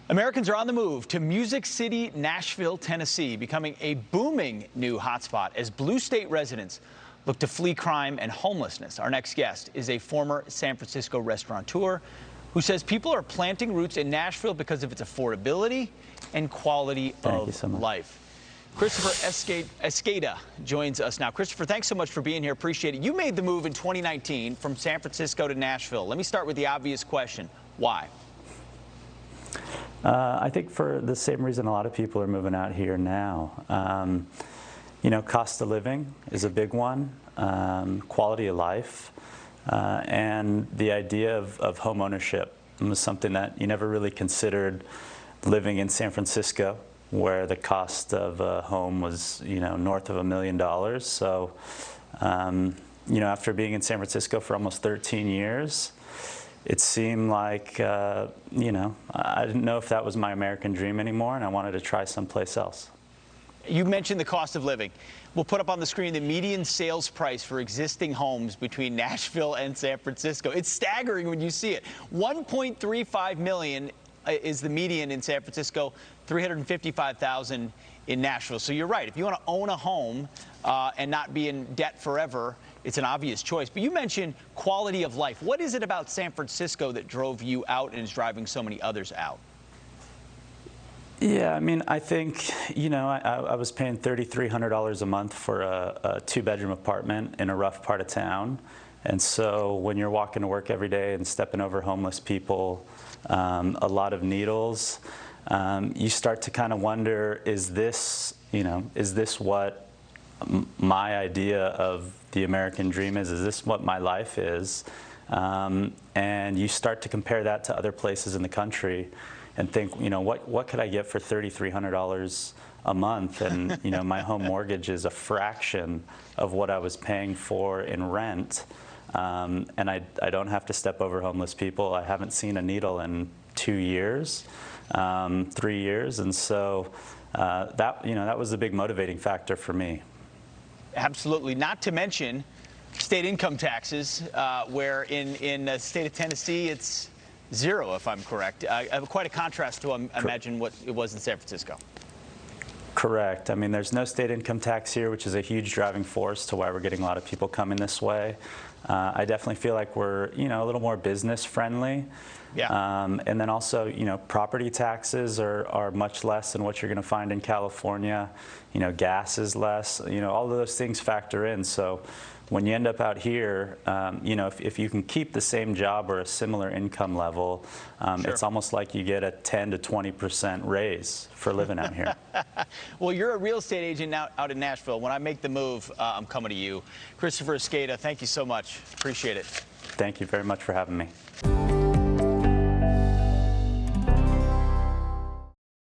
Americans are on the move to Music City, Nashville, Tennessee, becoming a booming new hotspot as blue state residents look to flee crime and homelessness. Our next guest is a former San Francisco restaurateur who says people are planting roots in Nashville because of its affordability and quality of life. Kristopher Esqueda joins us now. Kristopher, thanks so much for being here. Appreciate it. You made the move in 2019 from San Francisco to Nashville. Let me start with the obvious question. Why? I think for the same reason a lot of people are moving out here now. You know, cost of living is a big one, quality of life, and the idea of home ownership was something that you never really considered living in San Francisco, where the cost of a home was, you know, north of $1 million. So, you know, after being in San Francisco for almost 13 years, it seemed like, you know, I didn't know if that was my American dream anymore, and I wanted to try someplace else. You mentioned the cost of living. We'll put up on the screen the median sales price for existing homes between Nashville and San Francisco. It's staggering when you see it. $1.35 million is the median in San Francisco, $355,000 in Nashville. So you're right. If you want to own a home and not be in debt forever, it's an obvious choice. But you mentioned quality of life. What is it about San Francisco that drove you out and is driving so many others out? Yeah, I mean, I think, you know, I was paying $3,300 a month for a two-bedroom apartment in a rough part of town. And so when you're walking to work every day and stepping over homeless people, a lot of needles, you start to kind of wonder, is this, you know, is this what my idea of the American dream is? Is this what my life is? And you start to compare that to other places in the country and think, you know, what could I get for $3,300 a month? And, you know, my home mortgage is a fraction of what I was paying for in rent. And I don't have to step over homeless people. I haven't seen a needle in 2 years, 3 years. And so that, you know, that was a big motivating factor for me. Absolutely. Not to mention state income taxes, where in the state of Tennessee, it's zero, if I'm correct. Quite a contrast to imagine what it was in San Francisco. Correct. I mean, there's no state income tax here, which is a huge driving force to why we're getting a lot of people coming this way. I definitely feel like we're, you know, a little more business friendly. Yeah. And then also, you know, property taxes are much less than what you're going to find in California. You know, gas is less. You know, all of those things factor in. So when you end up out here, you know, if you can keep the same job or a similar income level, Sure. It's almost like you get a 10 to 20% raise for living out here. Well, you're a real estate agent now out in Nashville. When I make the move, I'm coming to you. Kristopher Esqueda, thank you so much. Appreciate it. Thank you very much for having me.